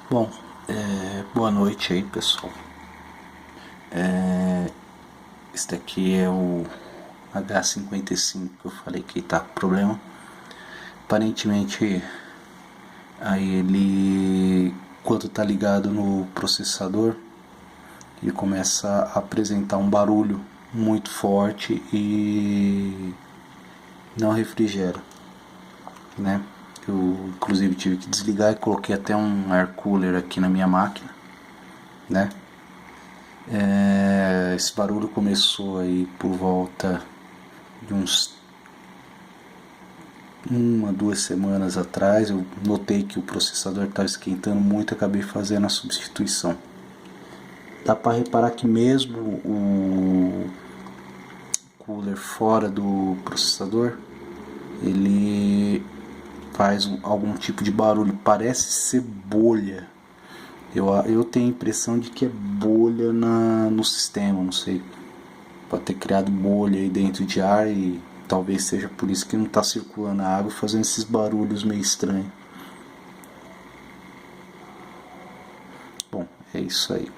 Bom, boa noite aí, pessoal. Este aqui é o H55 que eu falei que tá com problema. Aparentemente, aí ele, quando tá ligado no processador, ele começa a apresentar um barulho muito forte e não refrigera, né? Eu inclusive tive que desligar e coloquei até um air cooler aqui na minha máquina, né? Esse barulho começou aí por volta de uns 1 a 2 semanas atrás. Eu notei que o processador estava esquentando muito e acabei fazendo a substituição. Dá para reparar que mesmo o cooler fora do processador, ele faz algum tipo de barulho, parece ser bolha. Eu tenho a impressão de que é bolha no sistema, não sei. Pode ter criado bolha aí dentro de ar e talvez seja por isso que não está circulando a água, fazendo esses barulhos meio estranhos. Bom, é isso aí.